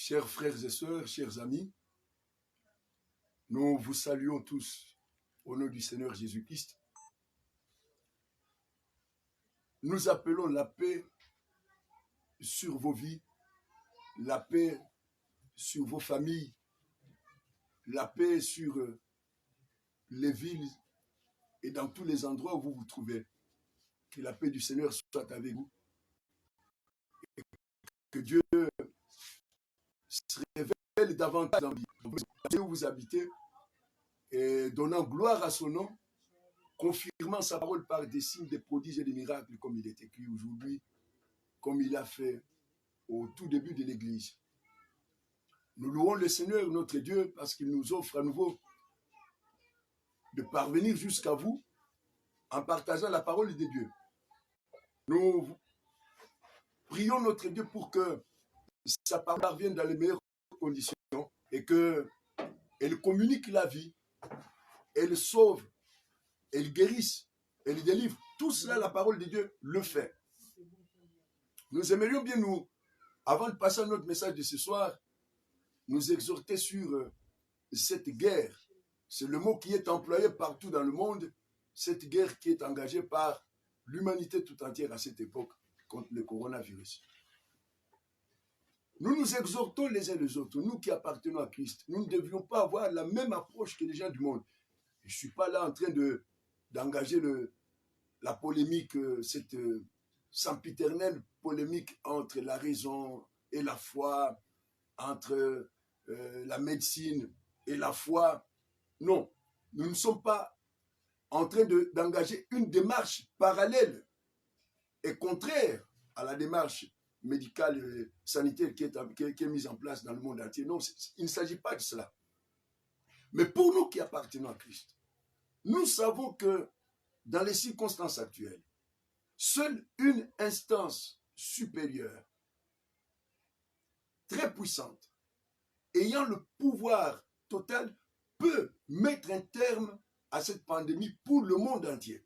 Chers frères et sœurs, chers amis, nous vous saluons tous au nom du Seigneur Jésus-Christ. Nous appelons la paix sur vos vies, la paix sur vos familles, la paix sur les villes et dans tous les endroits où vous vous trouvez. Que la paix du Seigneur soit avec vous. Et que Dieu se révèle davantage dans où vous habitez et donnant gloire à son nom, confirmant sa parole par des signes, des prodiges et des miracles comme il est écrit aujourd'hui, comme il a fait au tout début de l'Église. Nous louons le Seigneur, notre Dieu, parce qu'il nous offre à nouveau de parvenir jusqu'à vous en partageant la parole de Dieu. Nous prions notre Dieu pour que sa parole parvienne dans les meilleures conditions et qu'elle communique la vie, elle sauve, elle guérisse, elle délivre. Tout cela, la parole de Dieu le fait. Nous aimerions bien, avant de passer à notre message de ce soir, nous exhorter sur cette guerre. C'est le mot qui est employé partout dans le monde, cette guerre qui est engagée par l'humanité tout entière à cette époque contre le coronavirus. Nous nous exhortons les uns les autres, nous qui appartenons à Christ. Nous ne devions pas avoir la même approche que les gens du monde. Je ne suis pas là en train d'engager la polémique, cette sempiternelle polémique entre la raison et la foi, entre la médecine et la foi. Non, nous ne sommes pas en train d'engager une démarche parallèle et contraire à la démarche médicale et sanitaire qui est mise en place dans le monde entier. Non, il ne s'agit pas de cela. Mais pour nous qui appartenons à Christ, nous savons que dans les circonstances actuelles, seule une instance supérieure, très puissante, ayant le pouvoir total, peut mettre un terme à cette pandémie pour le monde entier.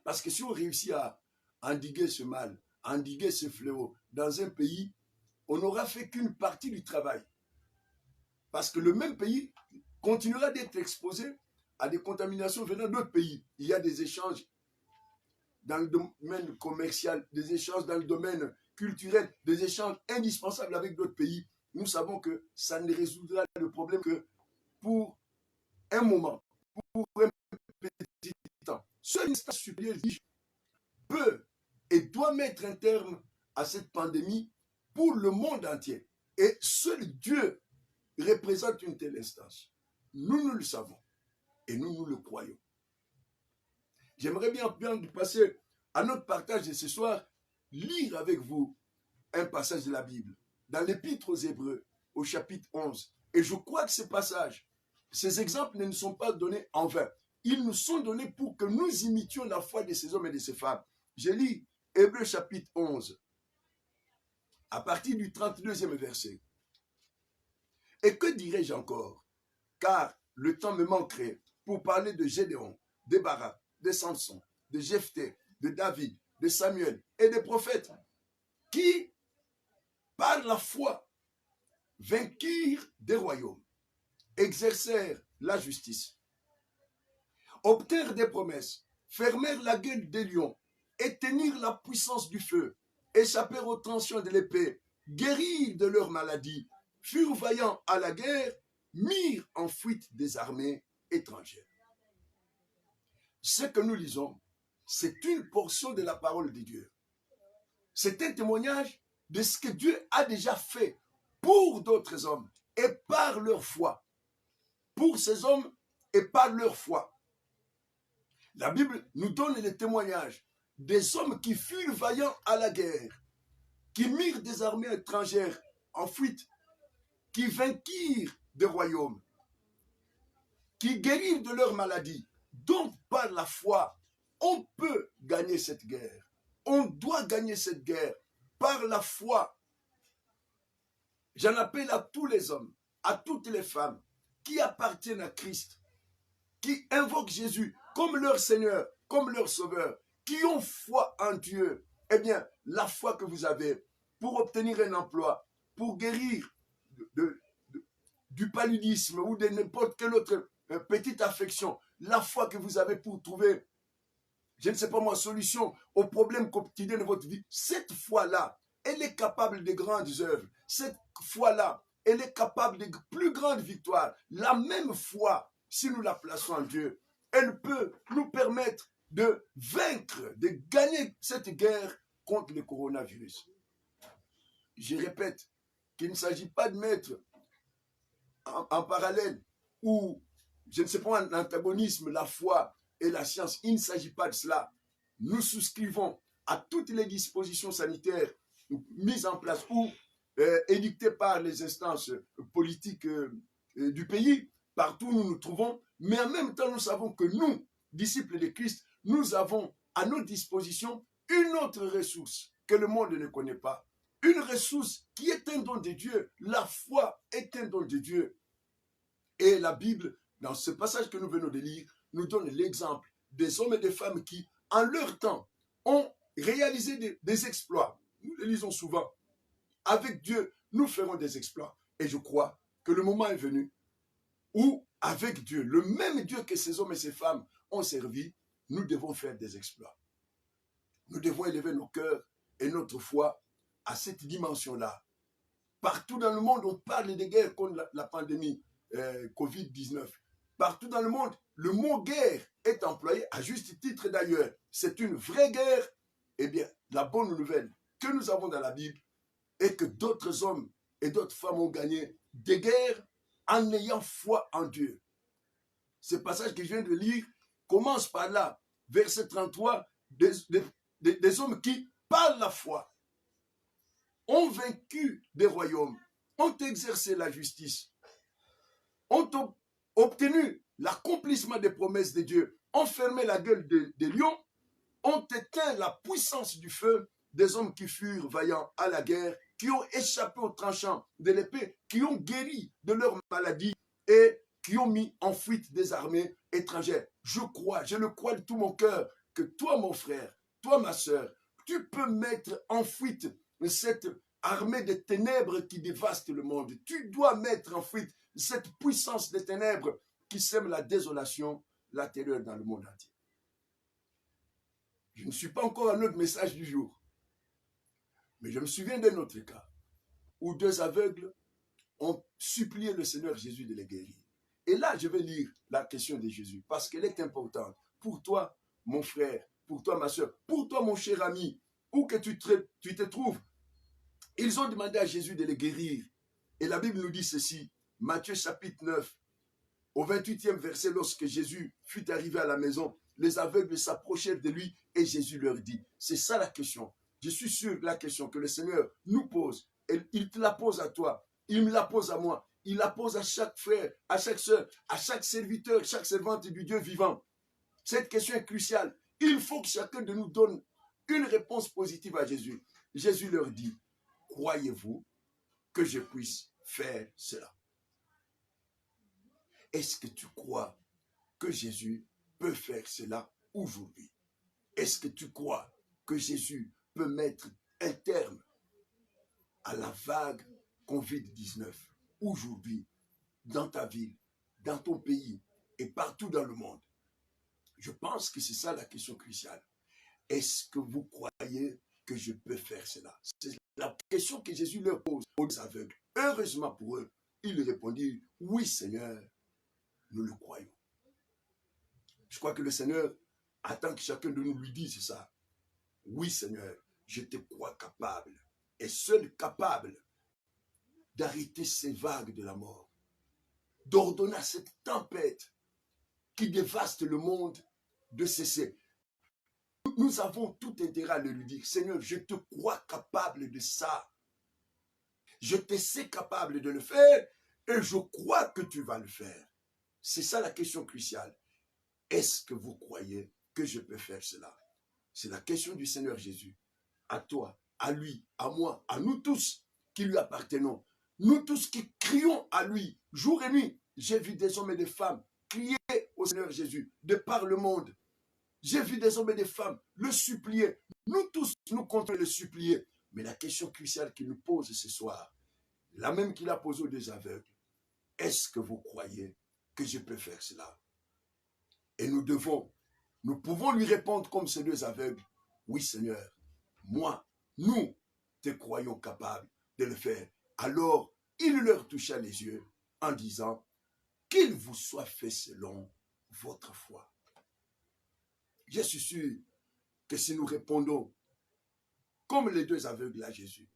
Parce que si on réussit à endiguer ce mal, à endiguer ce fléau dans un pays, on n'aura fait qu'une partie du travail. Parce que le même pays continuera d'être exposé à des contaminations venant d'autres pays. Il y a des échanges dans le domaine commercial, des échanges dans le domaine culturel, des échanges indispensables avec d'autres pays. Nous savons que ça ne résoudra le problème que pour un moment, pour un petit temps. Seule une instance supérieure peut et doit mettre un terme à cette pandémie pour le monde entier. Et seul Dieu représente une telle instance. Nous le savons et nous le croyons. J'aimerais bien passer à notre partage de ce soir, lire avec vous un passage de la Bible, dans l'Épître aux Hébreux, au chapitre 11. Et je crois que ces passages, ces exemples ne nous sont pas donnés en vain. Ils nous sont donnés pour que nous imitions la foi de ces hommes et de ces femmes. Je lis Hébreux chapitre 11, à partir du 32e verset. Et que dirais-je encore? Car le temps me manquerait pour parler de Gédéon, de Barak, de Samson, de Jephthé, de David, de Samuel et des prophètes qui, par la foi, vainquirent des royaumes, exercèrent la justice, obtinrent des promesses, fermèrent la gueule des lions, éteignirent la puissance du feu, échappèrent aux tranchants de l'épée, guérirent de leur maladie, furent vaillants à la guerre, mirent en fuite des armées étrangères. Ce que nous lisons, c'est une portion de la parole de Dieu. C'est un témoignage de ce que Dieu a déjà fait pour d'autres hommes et par leur foi. Pour ces hommes et par leur foi. La Bible nous donne les témoignages des hommes qui furent vaillants à la guerre, qui mirent des armées étrangères en fuite, qui vainquirent des royaumes, qui guérirent de leur maladie. Donc, par la foi, on peut gagner cette guerre. On doit gagner cette guerre par la foi. J'en appelle à tous les hommes, à toutes les femmes qui appartiennent à Christ, qui invoquent Jésus comme leur Seigneur, comme leur Sauveur, qui ont foi en Dieu. Eh bien, la foi que vous avez pour obtenir un emploi, pour guérir du paludisme ou de n'importe quelle autre petite affection. La foi que vous avez pour trouver, je ne sais pas moi, solution aux problèmes quotidiens de votre vie, cette foi-là, elle est capable de grandes œuvres. Cette foi-là, elle est capable de plus grandes victoires. La même foi, si nous la plaçons en Dieu, elle peut nous permettre de vaincre, de gagner cette guerre contre le coronavirus. Je répète qu'il ne s'agit pas de mettre en parallèle ou, je ne sais pas, un antagonisme, la foi et la science. Il ne s'agit pas de cela. Nous souscrivons à toutes les dispositions sanitaires mises en place ou édictées par les instances politiques du pays, partout où nous nous trouvons, mais en même temps, nous savons que nous, disciples de Christ, nous avons à notre disposition une autre ressource que le monde ne connaît pas. Une ressource qui est un don de Dieu. La foi est un don de Dieu. Et la Bible, dans ce passage que nous venons de lire, nous donne l'exemple des hommes et des femmes qui, en leur temps, ont réalisé des exploits. Nous le lisons souvent. Avec Dieu, nous ferons des exploits. Et je crois que le moment est venu où, avec Dieu, le même Dieu que ces hommes et ces femmes ont servi, nous devons faire des exploits. Nous devons élever nos cœurs et notre foi à cette dimension-là. Partout dans le monde, on parle de guerre contre la pandémie Covid-19. Partout dans le monde, le mot guerre est employé à juste titre d'ailleurs. C'est une vraie guerre. Eh bien, la bonne nouvelle que nous avons dans la Bible est que d'autres hommes et d'autres femmes ont gagné des guerres en ayant foi en Dieu. Ce passage que je viens de lire commence par là, verset 33, des hommes qui, par la foi, ont vaincu des royaumes, ont exercé la justice, ont obtenu l'accomplissement des promesses de Dieu, ont fermé la gueule des lions, ont éteint la puissance du feu, des hommes qui furent vaillants à la guerre, qui ont échappé aux tranchants de l'épée, qui ont guéri de leur maladie et qui ont mis en fuite des armées étrangères. Je le crois de tout mon cœur, que toi, mon frère, toi, ma sœur, tu peux mettre en fuite cette armée de ténèbres qui dévaste le monde. Tu dois mettre en fuite cette puissance des ténèbres qui sème la désolation, la terreur dans le monde entier. Je ne suis pas encore à notre message du jour, mais je me souviens d'un autre cas où deux aveugles ont supplié le Seigneur Jésus de les guérir. Et là, je vais lire la question de Jésus parce qu'elle est importante. Pour toi, mon frère, pour toi, ma soeur, pour toi, mon cher ami, où que tu te trouves, ils ont demandé à Jésus de les guérir. Et la Bible nous dit ceci, Matthieu chapitre 9, au 28e verset, lorsque Jésus fut arrivé à la maison, les aveugles s'approchèrent de lui et Jésus leur dit, c'est ça la question. Je suis sûr de la question que le Seigneur nous pose. Et il te la pose à toi, il me la pose à moi, il la pose à chaque frère, à chaque soeur, à chaque serviteur, chaque servante du Dieu vivant. Cette question est cruciale. Il faut que chacun de nous donne une réponse positive à Jésus. Jésus leur dit, croyez-vous que je puisse faire cela? Est-ce que tu crois que Jésus peut faire cela aujourd'hui? Est-ce que tu crois que Jésus peut mettre un terme à la vague Covid-19 aujourd'hui, dans ta ville, dans ton pays et partout dans le monde? Je pense que c'est ça la question cruciale. Est-ce que vous croyez que je peux faire cela? C'est la question que Jésus leur pose aux aveugles. Heureusement pour eux, ils répondirent, oui Seigneur, nous le croyons. Je crois que le Seigneur attend que chacun de nous lui dise ça. Oui Seigneur, je te crois capable et seul capable d'arrêter ces vagues de la mort, d'ordonner à cette tempête qui dévaste le monde de cesser. Nous avons tout intérêt à le lui dire, Seigneur, je te crois capable de ça. Je te sais capable de le faire et je crois que tu vas le faire. C'est ça la question cruciale. Est-ce que vous croyez que je peux faire cela? C'est la question du Seigneur Jésus. À toi, à lui, à moi, à nous tous qui lui appartenons. Nous tous qui crions à lui, jour et nuit. J'ai vu des hommes et des femmes crier au Seigneur Jésus de par le monde. J'ai vu des hommes et des femmes le supplier. Nous tous, nous comptons le supplier. Mais la question cruciale qu'il nous pose ce soir, la même qu'il a posée aux deux aveugles. Est-ce que vous croyez que je peux faire cela? Et nous pouvons lui répondre comme ces deux aveugles. Oui, Seigneur, moi, nous te croyons capables de le faire. Alors, il leur toucha les yeux en disant, qu'il vous soit fait selon votre foi. Je suis sûr que si nous répondons comme les deux aveugles à Jésus,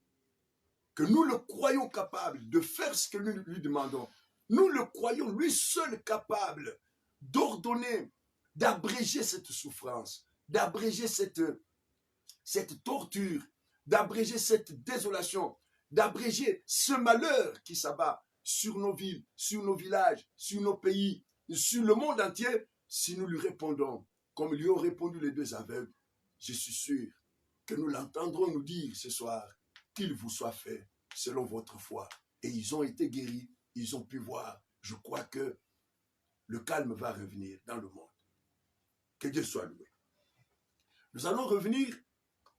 que nous le croyons capable de faire ce que nous lui demandons, nous le croyons lui seul capable d'ordonner, d'abréger cette souffrance, d'abréger cette torture, d'abréger cette désolation, d'abréger ce malheur qui s'abat sur nos villes, sur nos villages, sur nos pays, sur le monde entier, si nous lui répondons comme lui ont répondu les deux aveugles, je suis sûr que nous l'entendrons nous dire ce soir, qu'il vous soit fait selon votre foi. Et ils ont été guéris, ils ont pu voir. Je crois que le calme va revenir dans le monde. Que Dieu soit loué. Nous allons revenir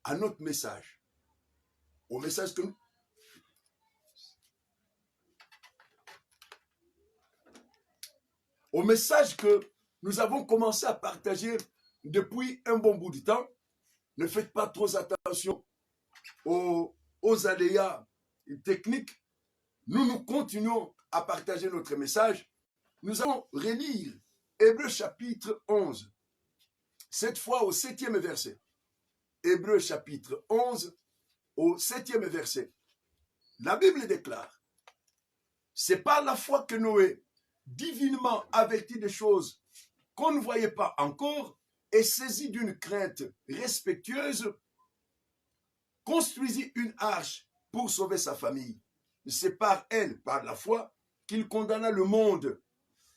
à notre message. Au message que nous avons commencé à partager depuis un bon bout de temps. Ne faites pas trop attention aux aléas techniques. Nous continuons à partager notre message. Nous allons relire Hébreux chapitre 11. Cette fois au 7e verset. Hébreux chapitre 11 au 7e verset. La Bible déclare, c'est par la foi que Noé, divinement averti des choses qu'on ne voyait pas encore, et saisi d'une crainte respectueuse, construisit une arche pour sauver sa famille. C'est par elle, par la foi, qu'il condamna le monde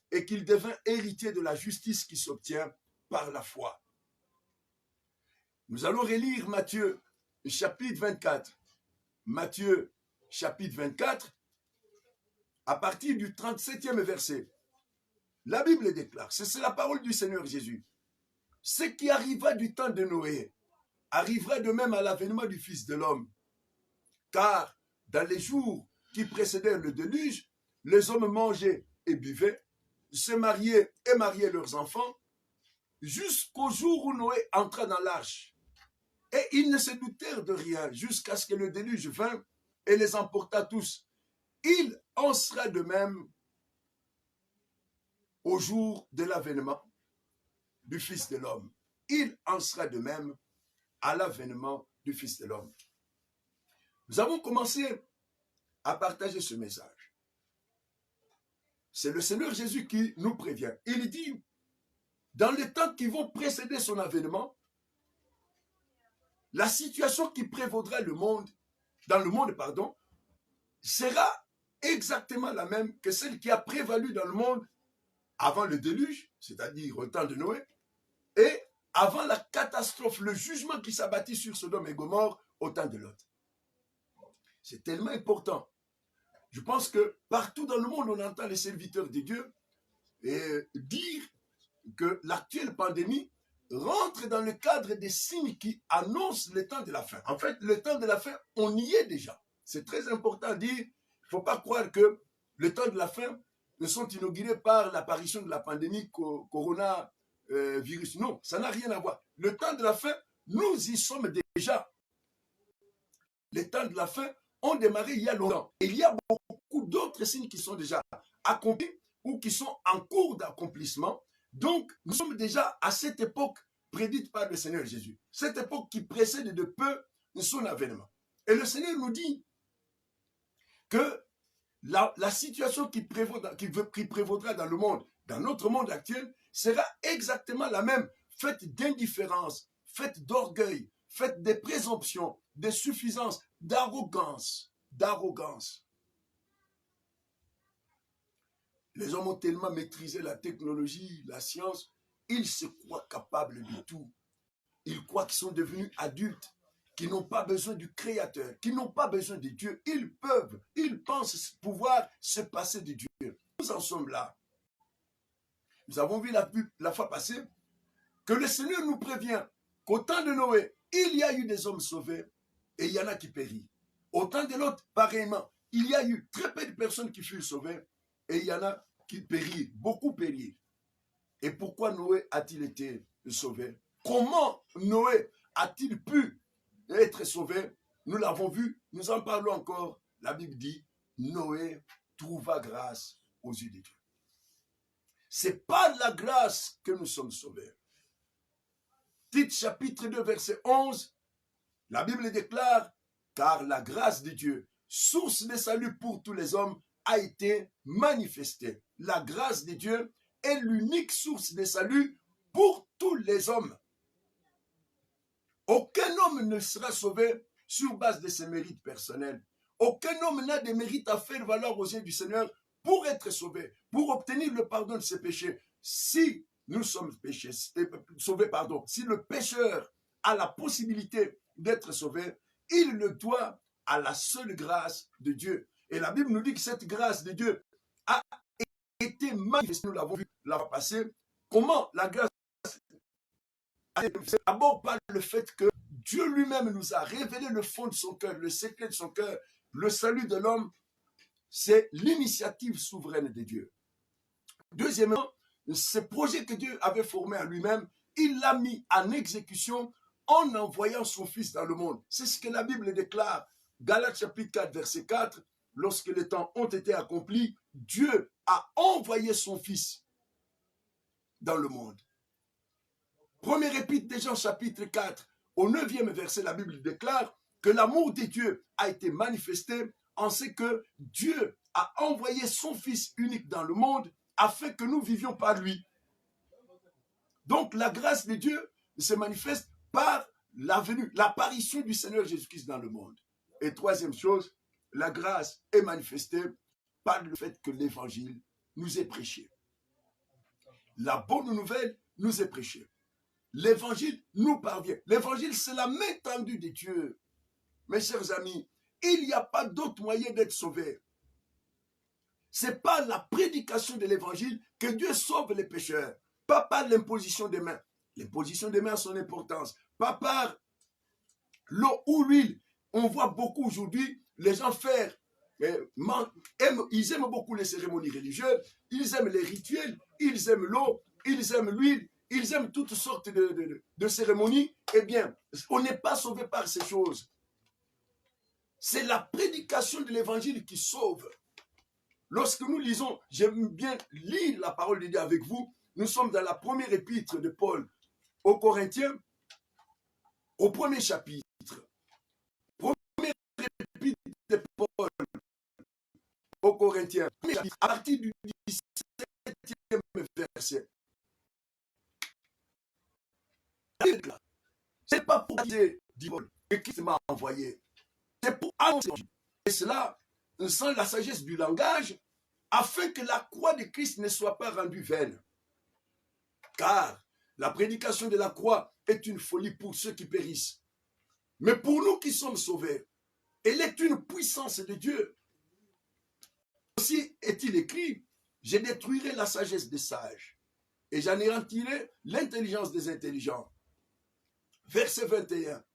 et qu'il devint héritier de la justice qui s'obtient par la foi. Nous allons relire Matthieu chapitre 24. Matthieu chapitre 24, à partir du 37e verset. La Bible déclare, c'est la parole du Seigneur Jésus. Ce qui arriva du temps de Noé arrivera de même à l'avènement du Fils de l'homme. Car dans les jours qui précédèrent le déluge, les hommes mangeaient et buvaient, se mariaient et mariaient leurs enfants, jusqu'au jour où Noé entra dans l'arche. Et ils ne se doutèrent de rien jusqu'à ce que le déluge vint et les emporta tous. Il en sera de même au jour de l'avènement du Fils de l'homme. Il en sera de même à l'avènement du Fils de l'homme. Nous avons commencé à partager ce message. C'est le Seigneur Jésus qui nous prévient. Il dit, dans les temps qui vont précéder son avènement, la situation qui prévaudra dans le monde, sera exactement la même que celle qui a prévalu dans le monde avant le déluge, c'est-à-dire au temps de Noé, et avant la catastrophe, le jugement qui s'abattit sur Sodome et Gomorrhe au temps de Lot. C'est tellement important. Je pense que partout dans le monde, on entend les serviteurs de Dieu dire que l'actuelle pandémie rentre dans le cadre des signes qui annoncent le temps de la fin. En fait, le temps de la fin, on y est déjà. C'est très important de dire, il ne faut pas croire que le temps de la fin ne sont inaugurés par l'apparition de la pandémie coronavirus. Non, ça n'a rien à voir. Le temps de la fin, nous y sommes déjà. Les temps de la fin ont démarré il y a longtemps. Et il y a beaucoup d'autres signes qui sont déjà accomplis ou qui sont en cours d'accomplissement. Donc, nous sommes déjà à cette époque prédite par le Seigneur Jésus. Cette époque qui précède de peu son avènement. Et le Seigneur nous dit que la situation qui prévaudra dans le monde, dans notre monde actuel, sera exactement la même, faite d'indifférence, faite d'orgueil, faite de présomption, de suffisance, d'arrogance. Les hommes ont tellement maîtrisé la technologie, la science, ils se croient capables de tout. Ils croient qu'ils sont devenus adultes, qu'ils n'ont pas besoin du Créateur, qu'ils n'ont pas besoin de Dieu. Ils pensent pouvoir se passer de Dieu. Nous en sommes là. Nous avons vu la fois passée que le Seigneur nous prévient qu'au temps de Noé, il y a eu des hommes sauvés et il y en a qui périssent. Au temps de l'autre, pareillement, il y a eu très peu de personnes qui furent sauvées et il y en a qui périrent, beaucoup périrent. Et pourquoi Noé a-t-il été sauvé? Comment Noé a-t-il pu être sauvé? Nous l'avons vu, nous en parlons encore. La Bible dit, Noé trouva grâce aux yeux de Dieu. C'est par la grâce que nous sommes sauvés. Tite chapitre 2 verset 11, la Bible déclare, car la grâce de Dieu, source de salut pour tous les hommes, a été manifestée. La grâce de Dieu est l'unique source de salut pour tous les hommes. Aucun homme ne sera sauvé sur base de ses mérites personnels. Aucun homme n'a de mérite à faire valoir aux yeux du Seigneur pour être sauvé, pour obtenir le pardon de ses péchés. Si nous sommes sauvés, si le pécheur a la possibilité d'être sauvé, il le doit à la seule grâce de Dieu. Et la Bible nous dit que cette grâce de Dieu a été manifestée. Nous l'avons vu la fois passée. Comment la grâce a été manifestée? D'abord par le fait que Dieu lui-même nous a révélé le fond de son cœur, le secret de son cœur. Le salut de l'homme, c'est l'initiative souveraine de Dieu. Deuxièmement, ce projet que Dieu avait formé en lui-même, il l'a mis en exécution en envoyant son Fils dans le monde. C'est ce que la Bible déclare. Galates chapitre 4, verset 4, lorsque les temps ont été accomplis, Dieu a envoyé son Fils dans le monde. Première épître de Jean chapitre 4, au 9e verset, la Bible déclare que l'amour de Dieu a été manifesté en ce que Dieu a envoyé son Fils unique dans le monde afin que nous vivions par lui. Donc la grâce de Dieu se manifeste par la venue, l'apparition du Seigneur Jésus-Christ dans le monde. Et troisième chose, la grâce est manifestée par le fait que l'évangile nous est prêché. La bonne nouvelle nous est prêchée. L'évangile nous parvient. L'évangile, c'est la main tendue de Dieu. Mes chers amis, il n'y a pas d'autre moyen d'être sauvé. C'est par la prédication de l'évangile que Dieu sauve les pécheurs. Pas par l'imposition des mains. L'imposition des mains a son importance. Pas par l'eau ou l'huile. On voit beaucoup aujourd'hui les gens faire. Ils aiment beaucoup les cérémonies religieuses. Ils aiment les rituels. Ils aiment l'eau. Ils aiment l'huile. Ils aiment toutes sortes de cérémonies. Eh bien, on n'est pas sauvé par ces choses. C'est la prédication de l'évangile qui sauve. Lorsque nous lisons, j'aime bien lire la parole de Dieu avec vous, nous sommes dans la première épître de Paul aux Corinthiens, au premier chapitre. Première épître de Paul aux Corinthiens, à partir du 17e verset. C'est pas pour dire que Christ m'a envoyé. C'est pour annoncer. Et cela, sans la sagesse du langage, afin que la croix de Christ ne soit pas rendue vaine. Car la prédication de la croix est une folie pour ceux qui périssent. Mais pour nous qui sommes sauvés, elle est une puissance de Dieu. Aussi est-il écrit, je détruirai la sagesse des sages et j'anéantirai l'intelligence des intelligents. Verset 21.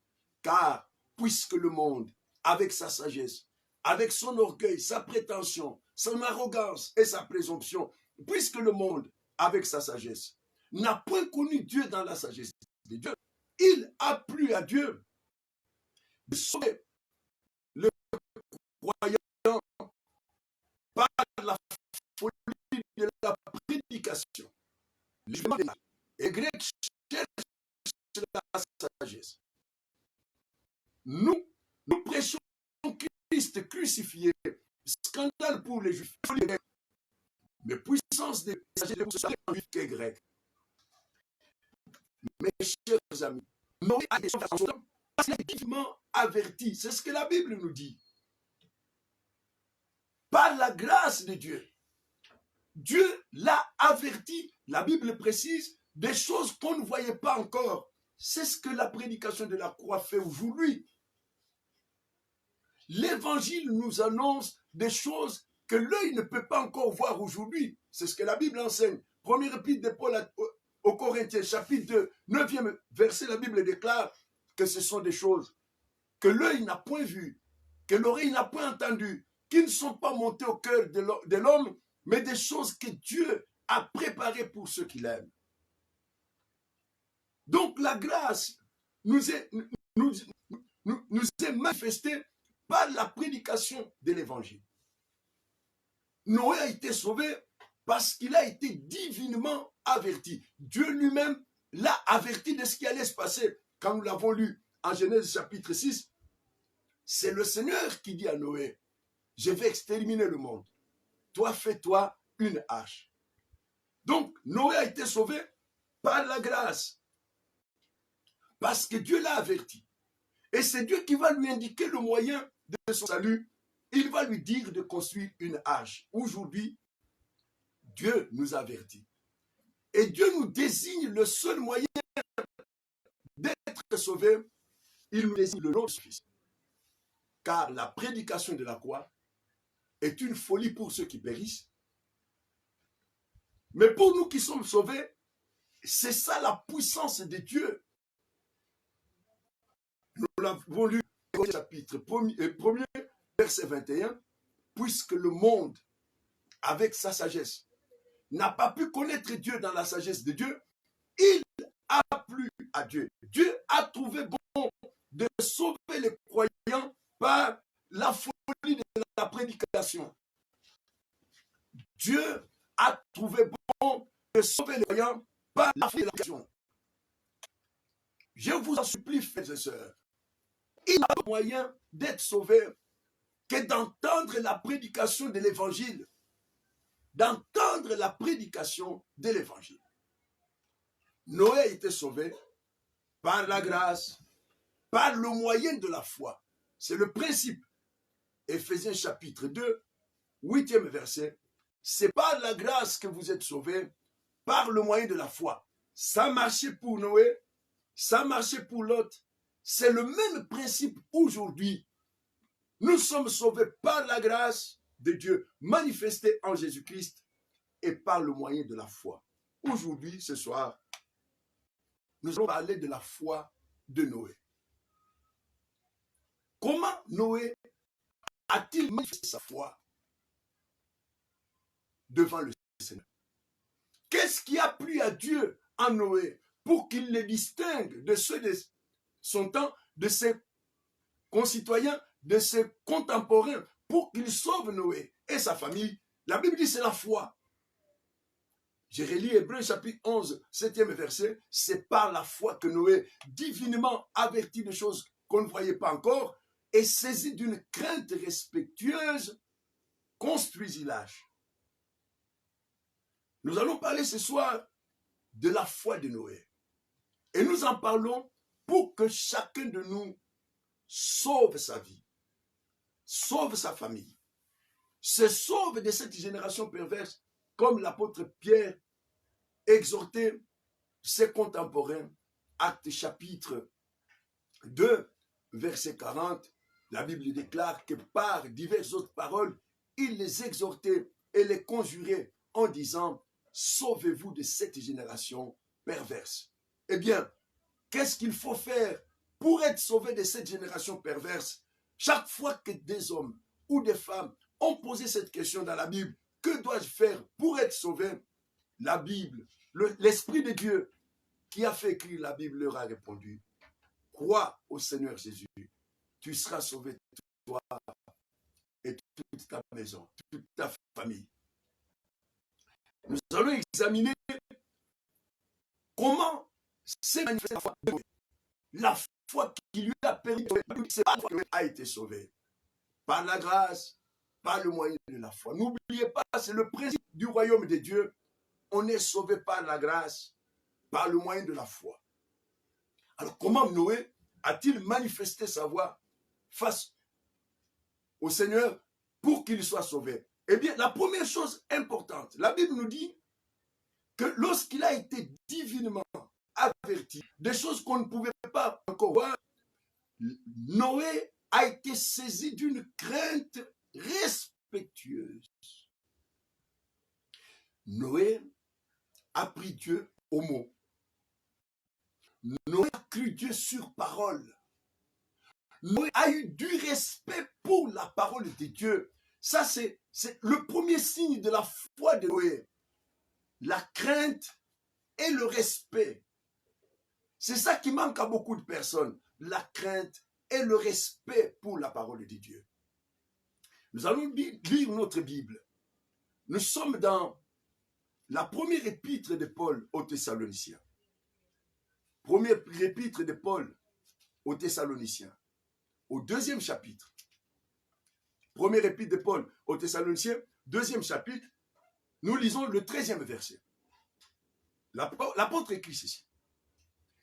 Car puisque le monde, avec sa sagesse, avec son orgueil, sa prétention, son arrogance et sa présomption, puisque le monde, avec sa sagesse, n'a point connu Dieu dans la sagesse de Dieu, il a plu à Dieu de sauver le croyant par la folie de la prédication. Les Grecs cherchent la sagesse. Nous prêchons Christ crucifié, scandale pour les Juifs, mais puissance des messagers pour ceux qui est grec. Mes chers amis, Noé a été vivement averti. C'est ce que la Bible nous dit. Par la grâce de Dieu, Dieu l'a averti, la Bible précise, des choses qu'on ne voyait pas encore. C'est ce que la prédication de la croix fait aujourd'hui. L'évangile nous annonce des choses que l'œil ne peut pas encore voir aujourd'hui. C'est ce que la Bible enseigne. Première épître de Paul aux Corinthiens, chapitre 2, 9e verset, la Bible déclare que ce sont des choses que l'œil n'a point vues, que l'oreille n'a point entendues, qui ne sont pas montées au cœur de l'homme, mais des choses que Dieu a préparées pour ceux qui l'aiment. Donc la grâce nous est manifestée par la prédication de l'évangile. Noé a été sauvé parce qu'il a été divinement averti. Dieu lui-même l'a averti de ce qui allait se passer. Quand nous l'avons lu en Genèse chapitre 6, c'est le Seigneur qui dit à Noé, je vais exterminer le monde. Toi, fais-toi une arche. Donc, Noé a été sauvé par la grâce. Parce que Dieu l'a averti. Et c'est Dieu qui va lui indiquer le moyen de son salut. Il va lui dire de construire une arche. Aujourd'hui, Dieu nous avertit. Et Dieu nous désigne le seul moyen d'être sauvé. Il nous désigne le nom de son Fils. Car la prédication de la croix est une folie pour ceux qui périssent. Mais pour nous qui sommes sauvés, c'est ça la puissance de Dieu. Nous l'avons lu au chapitre 1er, verset 21, puisque le monde, avec sa sagesse, n'a pas pu connaître Dieu dans la sagesse de Dieu, il a plu à Dieu. Dieu a trouvé bon de sauver les croyants par la folie de la prédication. Dieu a trouvé bon de sauver les croyants par la folie de la prédication. Je vous en supplie, frères et sœurs, il n'y a pas moyen d'être sauvé que d'entendre la prédication de l'évangile. D'entendre la prédication de l'évangile. Noé a été sauvé par la grâce, par le moyen de la foi. C'est le principe. Éphésiens chapitre 2, 8e verset. C'est par la grâce que vous êtes sauvés, par le moyen de la foi. Ça marchait pour Noé, ça marchait pour Lot. C'est le même principe aujourd'hui. Nous sommes sauvés par la grâce de Dieu manifestée en Jésus-Christ et par le moyen de la foi. Aujourd'hui, ce soir, nous allons parler de la foi de Noé. Comment Noé a-t-il manifesté sa foi devant le Seigneur? Qu'est-ce qui a plu à Dieu en Noé pour qu'il les distingue de ceux de son temps, de ses concitoyens, de ses contemporains, pour qu'il sauve Noé et sa famille? La Bible dit c'est la foi. Je relis Hébreux chapitre 11, 7e verset. C'est par la foi que Noé, divinement averti de choses qu'on ne voyait pas encore, et saisi d'une crainte respectueuse, construisit l'arche. Nous allons parler ce soir de la foi de Noé. Et nous en parlons pour que chacun de nous sauve sa vie, sauve sa famille, se sauve de cette génération perverse, comme l'apôtre Pierre exhortait ses contemporains. Actes chapitre 2, verset 40, la Bible déclare que par diverses autres paroles, il les exhortait et les conjurait en disant « Sauvez-vous de cette génération perverse ». Eh bien, qu'est-ce qu'il faut faire pour être sauvé de cette génération perverse? Chaque fois que des hommes ou des femmes ont posé cette question dans la Bible, que dois-je faire pour être sauvé? La Bible, l'Esprit de Dieu qui a fait écrire la Bible leur a répondu, crois au Seigneur Jésus, tu seras sauvé toi et toute ta maison, toute ta famille. Nous allons examiner comment s'est manifestée la foi de Noé. La foi qui lui a permis de a été sauvé par la grâce, par le moyen de la foi. N'oubliez pas, c'est le principe du royaume de Dieu. On est sauvé par la grâce, par le moyen de la foi. Alors, comment Noé a-t-il manifesté sa voix face au Seigneur pour qu'il soit sauvé? Eh bien, la première chose importante, la Bible nous dit que lorsqu'il a été divinement averti des choses qu'on ne pouvait pas encore voir, Noé a été saisi d'une crainte respectueuse. Noé a pris Dieu au mot. Noé a cru Dieu sur parole. Noé a eu du respect pour la parole de Dieu. Ça, c'est le premier signe de la foi de Noé. La crainte et le respect. C'est ça qui manque à beaucoup de personnes. La crainte et le respect pour la parole de Dieu. Nous allons lire notre Bible. Nous sommes dans la première épître de Paul aux Thessaloniciens. Première épître de Paul aux Thessaloniciens. Au deuxième chapitre. Première épître de Paul aux Thessaloniciens, deuxième chapitre. Nous lisons le 13e verset. L'apôtre écrit ceci.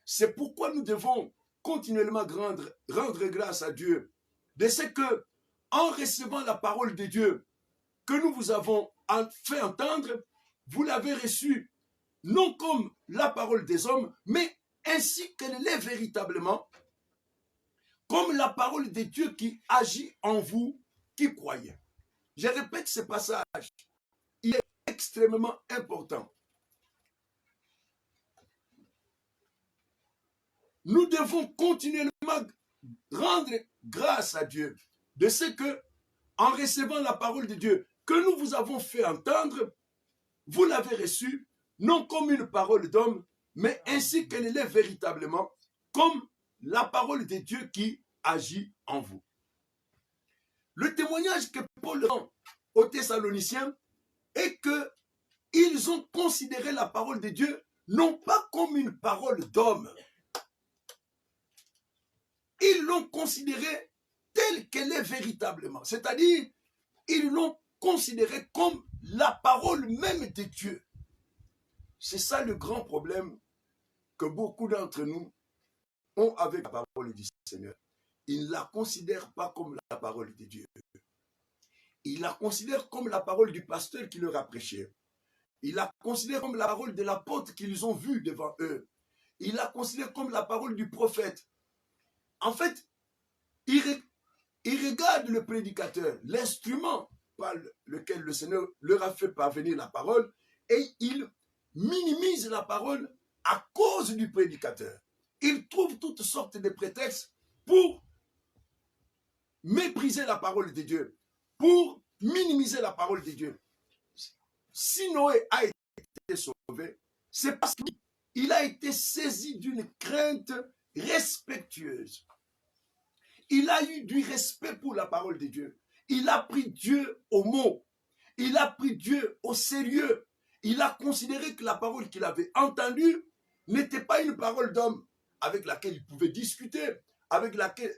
C'est pourquoi nous devons continuellement rendre grâce à Dieu de ce que, en recevant la parole de Dieu que nous vous avons fait entendre, vous l'avez reçue non comme la parole des hommes, mais ainsi qu'elle est véritablement, comme la parole de Dieu qui agit en vous qui croyez. Je répète ce passage, il est extrêmement important. Nous devons continuellement rendre grâce à Dieu de ce que, en recevant la parole de Dieu que nous vous avons fait entendre, vous l'avez reçue non comme une parole d'homme, mais ainsi qu'elle est véritablement, comme la parole de Dieu qui agit en vous. Le témoignage que Paul rend aux Thessaloniciens est qu'ils ont considéré la parole de Dieu non pas comme une parole d'homme. Ils l'ont considérée telle qu'elle est véritablement. C'est-à-dire, ils l'ont considérée comme la parole même de Dieu. C'est ça le grand problème que beaucoup d'entre nous ont avec la parole du Seigneur. Ils ne la considèrent pas comme la parole de Dieu. Ils la considèrent comme la parole du pasteur qui leur a prêché. Ils la considèrent comme la parole de l'apôtre qu'ils ont vu devant eux. Ils la considèrent comme la parole du prophète. En fait, ils regardent le prédicateur, l'instrument par lequel le Seigneur leur a fait parvenir la parole, et ils minimisent la parole à cause du prédicateur. Ils trouvent toutes sortes de prétextes pour mépriser la parole de Dieu, pour minimiser la parole de Dieu. Si Noé a été sauvé, c'est parce qu'il a été saisi d'une crainte respectueuse. Il a eu du respect pour la parole de Dieu. Il a pris Dieu au mot. Il a pris Dieu au sérieux. Il a considéré que la parole qu'il avait entendue n'était pas une parole d'homme avec laquelle il pouvait discuter, avec laquelle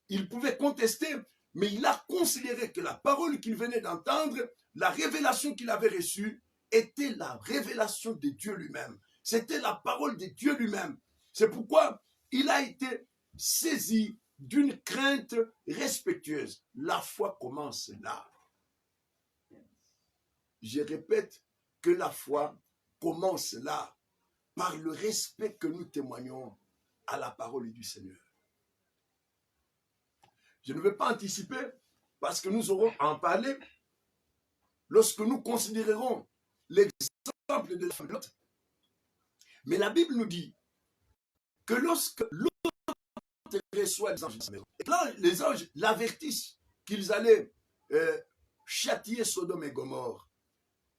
il pouvait contester, mais il a considéré que la parole qu'il venait d'entendre, la révélation qu'il avait reçue, était la révélation de Dieu lui-même. C'était la parole de Dieu lui-même. C'est pourquoi il a été saisi d'une crainte respectueuse. La foi commence là. Je répète que la foi commence là, par le respect que nous témoignons à la parole du Seigneur. Je ne vais pas anticiper, parce que nous aurons à en parler lorsque nous considérerons l'exemple de la femme de Lot. Mais la Bible nous dit que lorsque Lot reçoit les anges, et là, les anges l'avertissent qu'ils allaient châtier Sodome et Gomorrhe.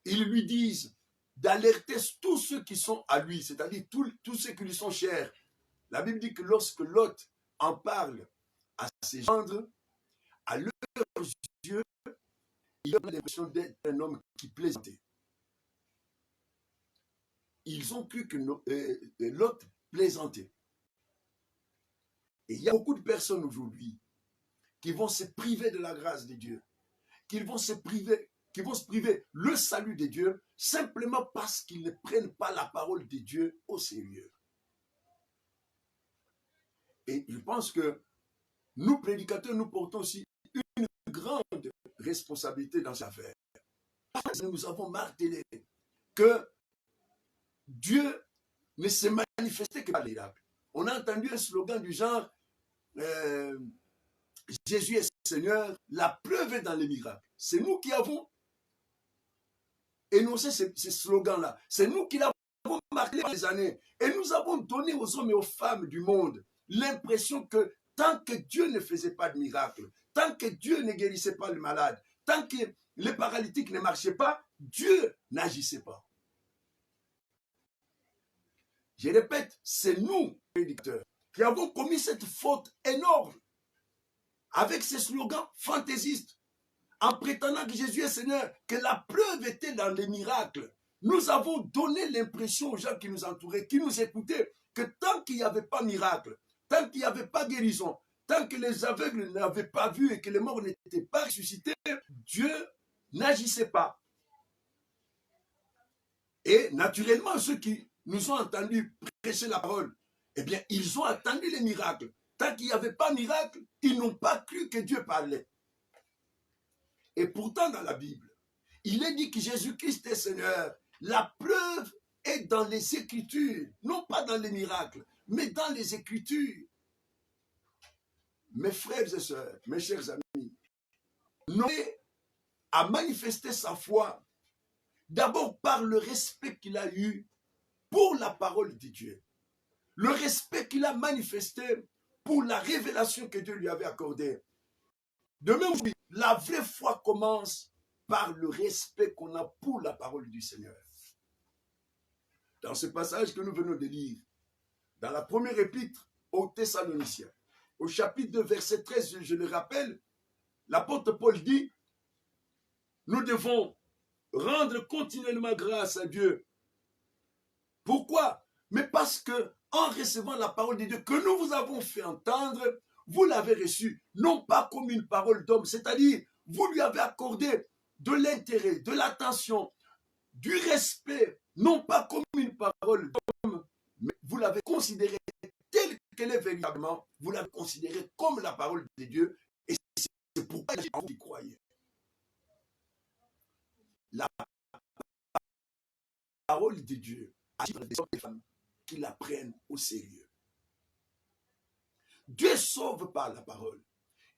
Ils lui disent d'alerter tous ceux qui sont à lui, c'est-à-dire tous ceux qui lui sont chers. La Bible dit que lorsque Lot en parle à ses gendres, à leurs yeux, il a l'impression d'être un homme qui plaisantait. Ils ont cru que Lot plaisantait. Et il y a beaucoup de personnes aujourd'hui qui vont se priver de la grâce de Dieu, qui vont se priver le salut de Dieu simplement parce qu'ils ne prennent pas la parole de Dieu au sérieux. Et je pense que nous, prédicateurs, nous portons aussi une grande responsabilité dans cette affaire. Parce que nous avons martelé que Dieu ne s'est manifesté que par les miracles. On a entendu un slogan du genre Jésus est Seigneur, la preuve est dans les miracles. C'est nous qui avons énoncé ce slogan-là. C'est nous qui l'avons marqué par les années. Et nous avons donné aux hommes et aux femmes du monde l'impression que tant que Dieu ne faisait pas de miracles, tant que Dieu ne guérissait pas les malades, tant que les paralytiques ne marchaient pas, Dieu n'agissait pas. Je répète, c'est nous, prédicateurs, qui avons commis cette faute énorme avec ces slogans fantaisistes, en prétendant que Jésus est Seigneur, que la preuve était dans les miracles. Nous avons donné l'impression aux gens qui nous entouraient, qui nous écoutaient, que tant qu'il n'y avait pas miracle, tant qu'il n'y avait pas guérison, tant que les aveugles n'avaient pas vu et que les morts n'étaient pas ressuscités, Dieu n'agissait pas. Et naturellement, ceux qui nous ont entendus prêcher la parole, eh bien, ils ont attendu les miracles. Tant qu'il n'y avait pas de miracle, ils n'ont pas cru que Dieu parlait. Et pourtant, dans la Bible, il est dit que Jésus-Christ est Seigneur. La preuve est dans les Écritures, non pas dans les miracles, mais dans les Écritures. Mes frères et sœurs, mes chers amis, Noé a manifesté sa foi d'abord par le respect qu'il a eu pour la parole de Dieu. Le respect qu'il a manifesté pour la révélation que Dieu lui avait accordée. De même, la vraie foi commence par le respect qu'on a pour la parole du Seigneur. Dans ce passage que nous venons de lire, dans la première épître aux Thessaloniciens, au chapitre 2, verset 13, je le rappelle, l'apôtre Paul dit, nous devons rendre continuellement grâce à Dieu. Pourquoi? Mais parce que en recevant la parole de Dieu que nous vous avons fait entendre, vous l'avez reçue, non pas comme une parole d'homme, c'est-à-dire vous lui avez accordé de l'intérêt, de l'attention, du respect, non pas comme une parole d'homme, mais vous l'avez considérée telle qu'elle est véritablement, vous l'avez considérée comme la parole de Dieu, et c'est pourquoi vous y croyez. La parole de Dieu agit dans les hommes et les femmes qui la prennent au sérieux. Dieu sauve par la parole.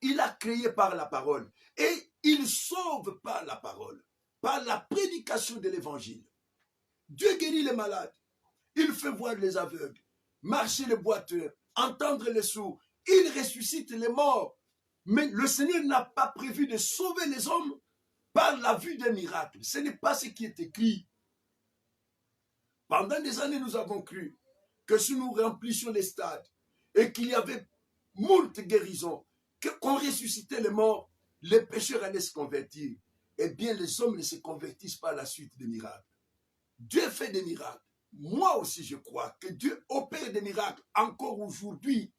Il a créé par la parole. Et il sauve par la parole. Par la prédication de l'évangile. Dieu guérit les malades. Il fait voir les aveugles. Marcher les boiteux. Entendre les sourds. Il ressuscite les morts. Mais le Seigneur n'a pas prévu de sauver les hommes par la vue des miracles. Ce n'est pas ce qui est écrit. Pendant des années, nous avons cru que si nous remplissions les stades et qu'il y avait moult guérisons, qu'on ressuscitait les morts, les pécheurs allaient se convertir. Eh bien, les hommes ne se convertissent pas à la suite des miracles. Dieu fait des miracles. Moi aussi, je crois que Dieu opère des miracles encore aujourd'hui.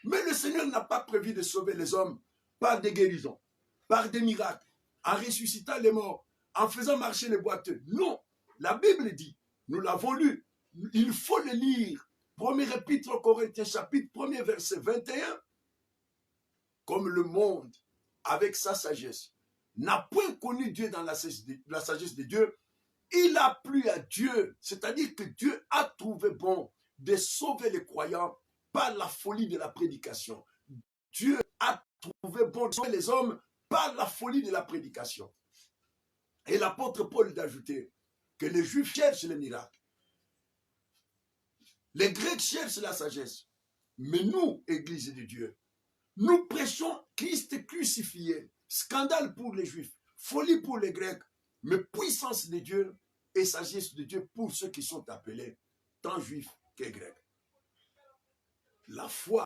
Mais le Seigneur n'a pas prévu de sauver les hommes par des guérisons, par des miracles, en ressuscitant les morts, en faisant marcher les boiteux. Non, la Bible dit, nous l'avons lu, il faut le lire. Premier épître aux Corinthiens, chapitre 1er, verset 21. Comme le monde, avec sa sagesse, n'a point connu Dieu dans la sagesse de Dieu, il a plu à Dieu, c'est-à-dire que Dieu a trouvé bon de sauver les croyants par la folie de la prédication. Dieu a trouvé bon de sauver les hommes par la folie de la prédication. Et l'apôtre Paul d'ajouter que les Juifs cherchent les miracles. Les Grecs cherchent la sagesse. Mais nous, Église de Dieu, nous prêchons Christ crucifié. Scandale pour les Juifs, folie pour les Grecs, mais puissance de Dieu et sagesse de Dieu pour ceux qui sont appelés, tant Juifs que Grecs. La foi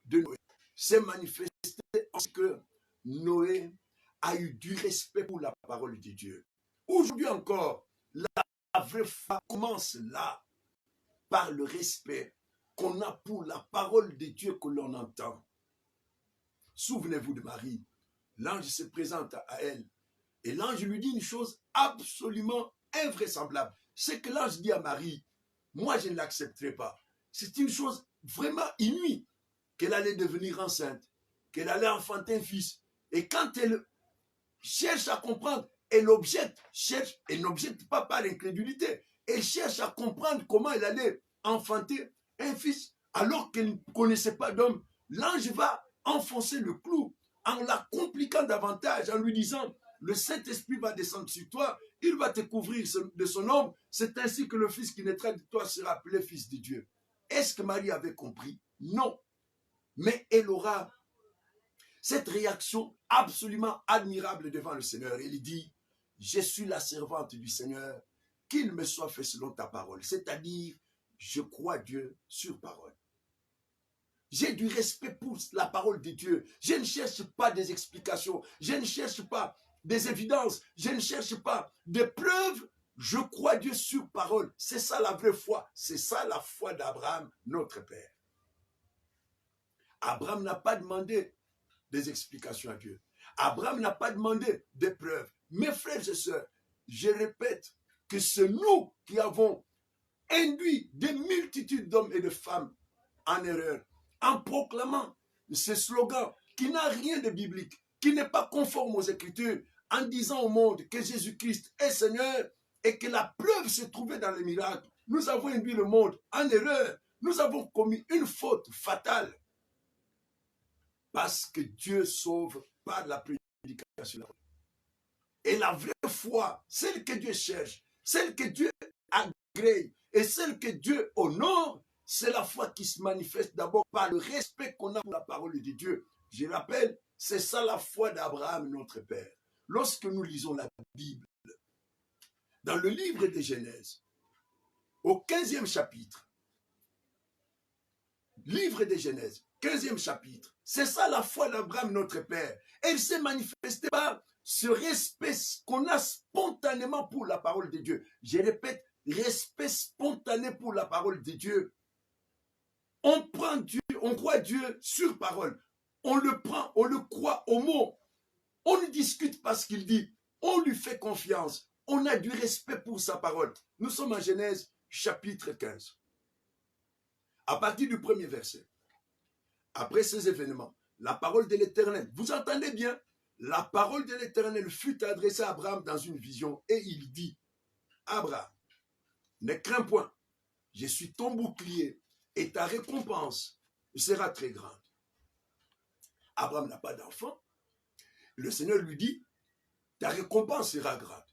de Noé s'est manifestée en ce que Noé a eu du respect pour la parole de Dieu. Aujourd'hui encore, la vraie foi commence là, par le respect qu'on a pour la parole de Dieu que l'on entend. Souvenez-vous de Marie. L'ange se présente à elle et l'ange lui dit une chose absolument invraisemblable. C'est que l'ange dit à Marie, moi je ne l'accepterai pas. C'est une chose vraiment inouïe qu'elle allait devenir enceinte, qu'elle allait enfanter un fils. Et quand elle cherche à comprendre, elle objecte, cherche, elle n'objecte pas par incrédulité. Elle cherche à comprendre comment elle allait enfanter un fils alors qu'elle ne connaissait pas d'homme. L'ange va enfoncer le clou en la compliquant davantage, en lui disant, le Saint-Esprit va descendre sur toi, il va te couvrir de son ombre, c'est ainsi que le fils qui naîtra de toi sera appelé fils de Dieu. Est-ce que Marie avait compris? Non. Mais elle aura cette réaction absolument admirable devant le Seigneur. Il dit, je suis la servante du Seigneur, qu'il me soit fait selon ta parole. C'est-à-dire, je crois Dieu sur parole. J'ai du respect pour la parole de Dieu. Je ne cherche pas des explications. Je ne cherche pas des évidences. Je ne cherche pas des preuves. Je crois Dieu sur parole. C'est ça la vraie foi. C'est ça la foi d'Abraham, notre Père. Abraham n'a pas demandé des explications à Dieu. Abraham n'a pas demandé des preuves. Mes frères et sœurs, je répète que c'est nous qui avons induit des multitudes d'hommes et de femmes en erreur, en proclamant ce slogan qui n'a rien de biblique, qui n'est pas conforme aux Écritures, en disant au monde que Jésus-Christ est Seigneur et que la preuve se trouvait dans les miracles. Nous avons induit le monde en erreur. Nous avons commis une faute fatale. Parce que Dieu sauve par la prédication. Et la vraie foi, celle que Dieu cherche, celle que Dieu agrée et celle que Dieu honore, c'est la foi qui se manifeste d'abord par le respect qu'on a pour la parole de Dieu. Je rappelle, c'est ça la foi d'Abraham, notre Père. Lorsque nous lisons la Bible, dans le livre de Genèse, au 15e chapitre, livre de Genèse, 15e chapitre, c'est ça la foi d'Abraham, notre Père. Elle s'est manifestée par ce respect qu'on a spontanément pour la parole de Dieu. Je répète, respect spontané pour la parole de Dieu. On prend Dieu, on croit Dieu sur parole. On le prend, on le croit au mot. On ne discute pas ce qu'il dit. On lui fait confiance. On a du respect pour sa parole. Nous sommes en Genèse chapitre 15. À partir du premier verset. Après ces événements, la parole de l'Éternel, vous entendez bien, la parole de l'Éternel fut adressée à Abraham dans une vision et il dit, Abraham, ne crains point, je suis ton bouclier et ta récompense sera très grande. Abraham n'a pas d'enfant. Le Seigneur lui dit, ta récompense sera grande.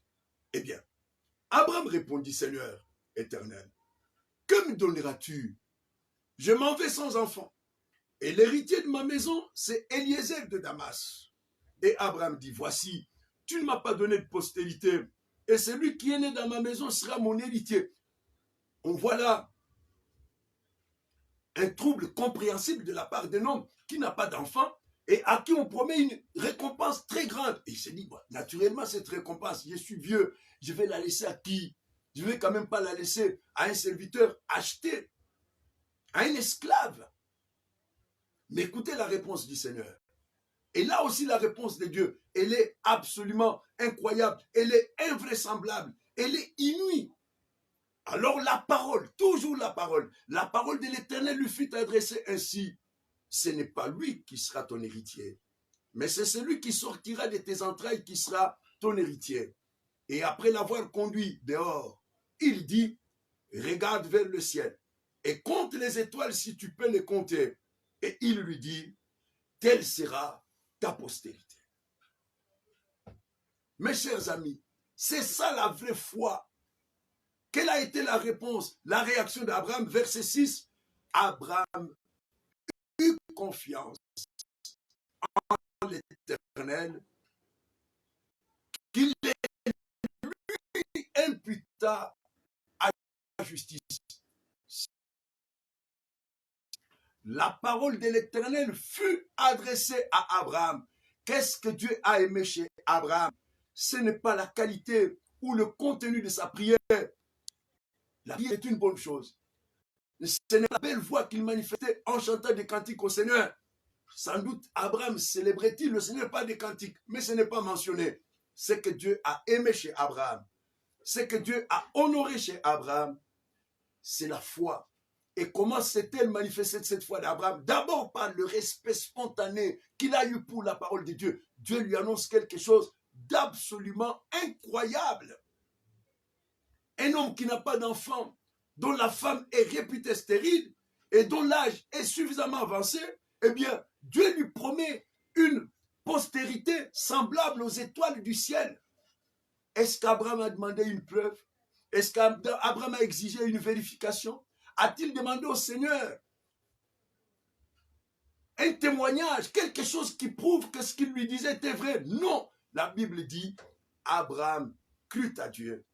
Eh bien, Abraham répondit, Seigneur éternel, que me donneras-tu? Je m'en vais sans enfant. Et l'héritier de ma maison, c'est Eliezer de Damas. Et Abraham dit, voici, tu ne m'as pas donné de postérité, et celui qui est né dans ma maison sera mon héritier. On voit là un trouble compréhensible de la part d'un homme qui n'a pas d'enfant et à qui on promet une récompense très grande. Et il s'est dit, naturellement, cette récompense, je suis vieux, je vais la laisser à qui? Je ne vais quand même pas la laisser à un serviteur acheté, à un esclave. Mais écoutez la réponse du Seigneur. Et là aussi, la réponse de Dieu, elle est absolument incroyable, elle est invraisemblable, elle est inouïe. Alors la parole, toujours la parole de l'Éternel lui fut adressée ainsi. Ce n'est pas lui qui sera ton héritier, mais c'est celui qui sortira de tes entrailles qui sera ton héritier. Et après l'avoir conduit dehors, il dit, regarde vers le ciel et compte les étoiles si tu peux les compter. Et il lui dit, telle sera ta postérité. Mes chers amis, c'est ça la vraie foi. Quelle a été la réponse, la réaction d'Abraham? Verset 6, Abraham eut confiance en l'Éternel, qu'il lui imputa à justice. La parole de l'Éternel fut adressée à Abraham. Qu'est-ce que Dieu a aimé chez Abraham? Ce n'est pas la qualité ou le contenu de sa prière. La prière est une bonne chose. Ce n'est pas la belle voix qu'il manifestait en chantant des cantiques au Seigneur. Sans doute, Abraham célébrait-il le Seigneur par des cantiques, mais ce n'est pas mentionné. Ce que Dieu a aimé chez Abraham, ce que Dieu a honoré chez Abraham, c'est la foi. Et comment s'est-elle manifestée cette foi d'Abraham? D'abord par le respect spontané qu'il a eu pour la parole de Dieu. Dieu lui annonce quelque chose d'absolument incroyable. Un homme qui n'a pas d'enfant, dont la femme est réputée stérile et dont l'âge est suffisamment avancé, eh bien, Dieu lui promet une postérité semblable aux étoiles du ciel. Est-ce qu'Abraham a demandé une preuve? Est-ce qu'Abraham a exigé une vérification? A-t-il demandé au Seigneur un témoignage, quelque chose qui prouve que ce qu'il lui disait était vrai. Non, la Bible dit, Abraham crut à Dieu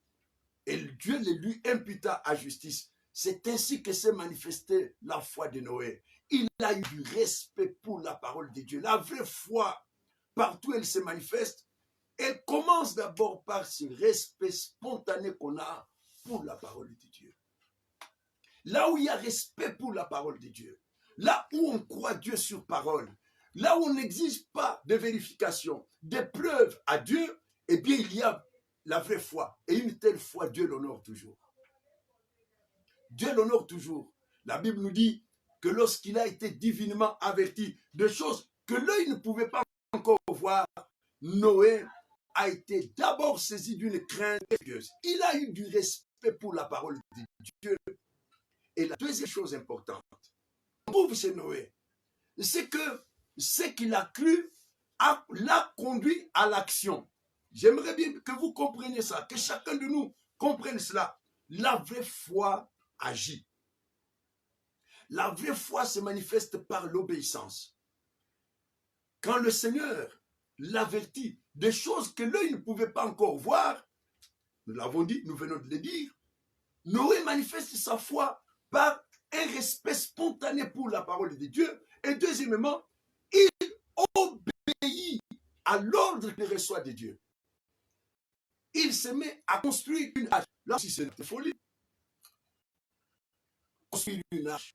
et Dieu le lui imputa à justice. C'est ainsi que s'est manifestée la foi de Noé. Il a eu du respect pour la parole de Dieu. La vraie foi, partout où elle se manifeste, elle commence d'abord par ce respect spontané qu'on a pour la parole de Dieu. Là où il y a respect pour la parole de Dieu, là où on croit Dieu sur parole, là où on n'exige pas de vérification, des preuves à Dieu, eh bien il y a la vraie foi. Et une telle foi, Dieu l'honore toujours. Dieu l'honore toujours. La Bible nous dit que lorsqu'il a été divinement averti de choses que l'œil ne pouvait pas encore voir, Noé a été d'abord saisi d'une crainte pieuse. Il a eu du respect pour la parole de Dieu. Et la deuxième chose importante, on trouve chez Noé, c'est que ce qu'il a cru l'a conduit à l'action. J'aimerais bien que vous compreniez ça, que chacun de nous comprenne cela. La vraie foi agit. La vraie foi se manifeste par l'obéissance. Quand le Seigneur l'avertit des choses que l'œil ne pouvait pas encore voir, nous l'avons dit, nous venons de le dire, Noé manifeste sa foi par un respect spontané pour la parole de Dieu. Et deuxièmement, il obéit à l'ordre qu'il reçoit de Dieu. Il se met à construire une arche. Là aussi, c'est une folie. Construire une arche.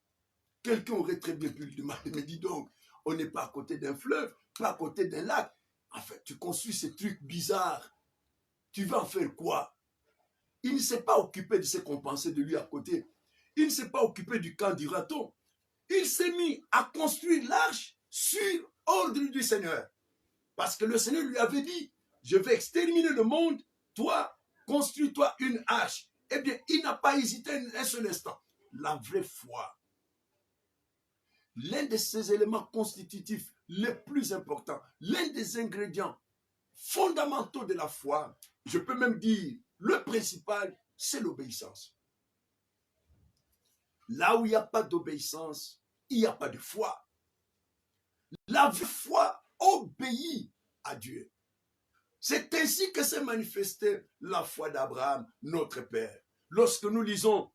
Quelqu'un aurait très bien pu le demander, mais dis donc, on n'est pas à côté d'un fleuve, pas à côté d'un lac. En fait, tu construis ces trucs bizarres. Tu vas en faire quoi? Il ne s'est pas occupé de ce qu'on pensait de lui à côté. Il ne s'est pas occupé du camp du raton. Il s'est mis à construire l'arche sur ordre du Seigneur. Parce que le Seigneur lui avait dit, je vais exterminer le monde, toi, construis-toi une arche. Eh bien, il n'a pas hésité un seul instant. La vraie foi. L'un de ces éléments constitutifs les plus importants, l'un des ingrédients fondamentaux de la foi, je peux même dire le principal, c'est l'obéissance. Là où il n'y a pas d'obéissance, il n'y a pas de foi. La vraie foi obéit à Dieu. C'est ainsi que s'est manifestée la foi d'Abraham, notre Père. Lorsque nous lisons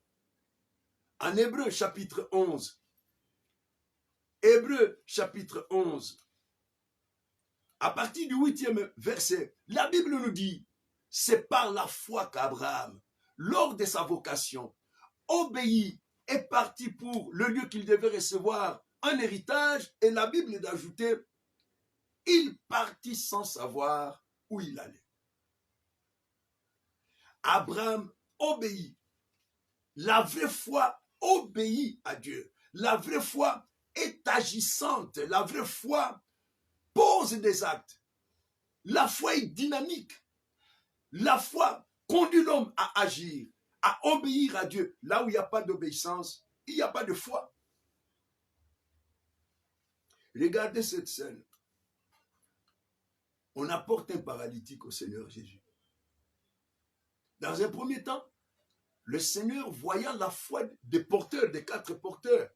en Hébreu chapitre 11, Hébreu chapitre 11, à partir du 8e verset, la Bible nous dit, c'est par la foi qu'Abraham, lors de sa vocation, obéit et parti pour le lieu qu'il devait recevoir un héritage, et la Bible est d'ajouter, il partit sans savoir où il allait. Abraham obéit. La vraie foi obéit à Dieu. La vraie foi est agissante. La vraie foi pose des actes. La foi est dynamique. La foi conduit l'homme à agir, à obéir à Dieu. Là où il n'y a pas d'obéissance, il n'y a pas de foi. Regardez cette scène. On apporte un paralytique au Seigneur Jésus. Dans un premier temps, le Seigneur, voyant la foi des porteurs, des 4 porteurs,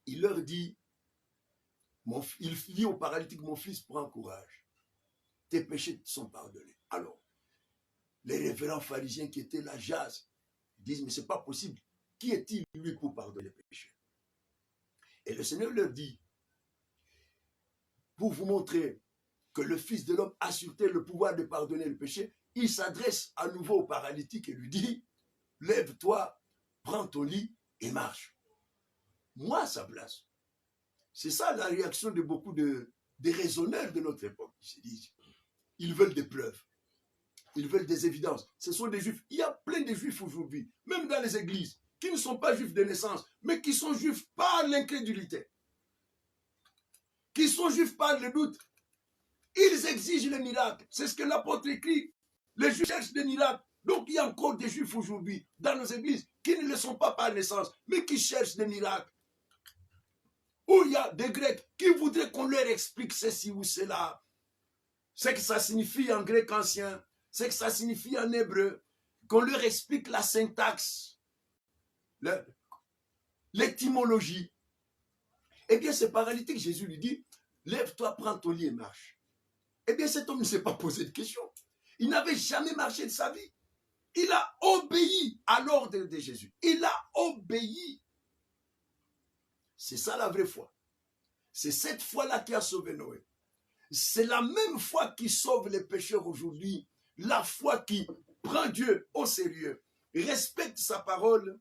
il leur dit, il dit au paralytique, mon fils, prends courage. Tes péchés sont pardonnés. Alors, les révérends pharisiens qui étaient là jasent, disent, mais ce n'est pas possible. Qui est-il, lui, pour pardonner les péchés? Et le Seigneur leur dit, pour vous montrer que le Fils de l'homme a sur terre le pouvoir de pardonner le péché, il s'adresse à nouveau au paralytique et lui dit, lève-toi, prends ton lit et marche. Moi, à sa place. C'est ça la réaction de beaucoup de raisonneurs de notre époque. Ils se disent, ils veulent des preuves. Ils veulent des évidences. Ce sont des juifs. Il y a plein de juifs aujourd'hui, même dans les églises, qui ne sont pas juifs de naissance, mais qui sont juifs par l'incrédulité. Qui sont juifs par le doute. Ils exigent les miracles. C'est ce que l'apôtre écrit. Les juifs cherchent des miracles. Donc il y a encore des juifs aujourd'hui dans nos églises qui ne le sont pas par naissance, mais qui cherchent des miracles. Ou il y a des Grecs qui voudraient qu'on leur explique ceci ou cela. Ce que ça signifie en grec ancien, ce que ça signifie en hébreu, qu'on leur explique la syntaxe, l'étymologie. Eh bien, ce paralytique, Jésus lui dit, lève-toi, prends ton lit et marche. Eh bien, cet homme ne s'est pas posé de questions. Il n'avait jamais marché de sa vie. Il a obéi à l'ordre de Jésus. Il a obéi. C'est ça la vraie foi. C'est cette foi-là qui a sauvé Noé. C'est la même foi qui sauve les pécheurs aujourd'hui. La foi qui prend Dieu au sérieux, respecte sa parole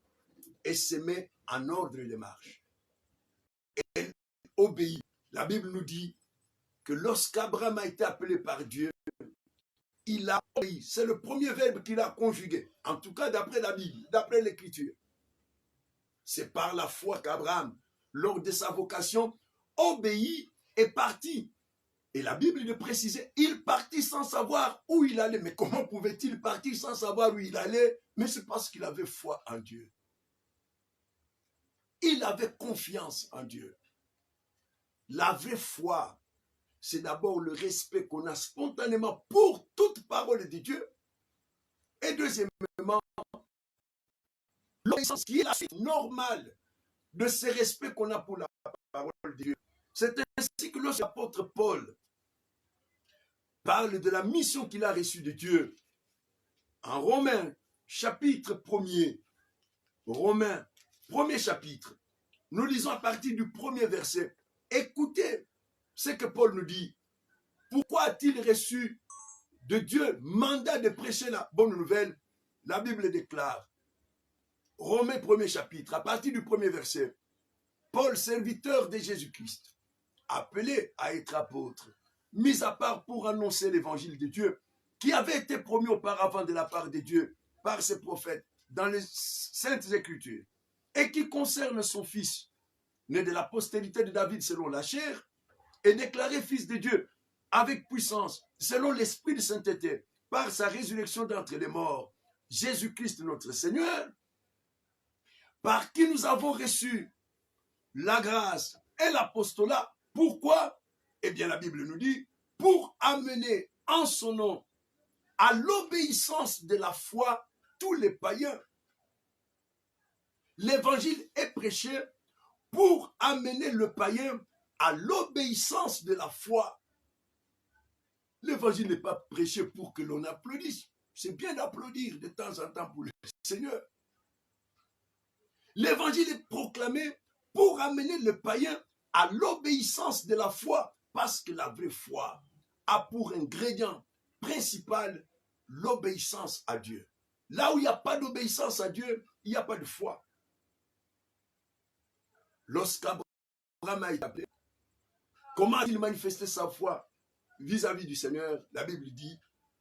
et se met en ordre de marche. Elle obéit. La Bible nous dit que lorsqu'Abraham a été appelé par Dieu, il a obéi. C'est le premier verbe qu'il a conjugué. En tout cas, d'après la Bible, d'après l'Écriture. C'est par la foi qu'Abraham, lors de sa vocation, obéit et partit. Et la Bible le précisait, il partit sans savoir où il allait. Mais comment pouvait-il partir sans savoir où il allait? Mais c'est parce qu'il avait foi en Dieu. Il avait confiance en Dieu. La vraie foi, c'est d'abord le respect qu'on a spontanément pour toute parole de Dieu. Et deuxièmement, l'obéissance qui est la suite normale de ce respect qu'on a pour la parole de Dieu. C'est ainsi que l'apôtre Paul parle de la mission qu'il a reçue de Dieu. En Romains, chapitre 1er, Romains, premier chapitre, nous lisons à partir du premier verset. Écoutez ce que Paul nous dit. Pourquoi a-t-il reçu de Dieu mandat de prêcher la bonne nouvelle? La Bible déclare, Romains premier chapitre, à partir du premier verset, Paul, serviteur de Jésus-Christ, appelé à être apôtre, mis à part pour annoncer l'évangile de Dieu, qui avait été promis auparavant de la part de Dieu par ses prophètes dans les Saintes Écritures, et qui concerne son fils, né de la postérité de David selon la chair, et déclaré fils de Dieu avec puissance, selon l'esprit de sainteté, par sa résurrection d'entre les morts, Jésus-Christ notre Seigneur, par qui nous avons reçu la grâce et l'apostolat. Pourquoi? Eh bien, la Bible nous dit, pour amener en son nom à l'obéissance de la foi tous les païens. L'évangile est prêché pour amener le païen à l'obéissance de la foi. L'évangile n'est pas prêché pour que l'on applaudisse. C'est bien d'applaudir de temps en temps pour le Seigneur. L'évangile est proclamé pour amener le païen à l'obéissance de la foi, parce que la vraie foi a pour ingrédient principal l'obéissance à Dieu. Là où il n'y a pas d'obéissance à Dieu, il n'y a pas de foi. Lorsqu'Abraham a été appelé, comment a-t-il manifesté sa foi vis-à-vis du Seigneur? La Bible dit,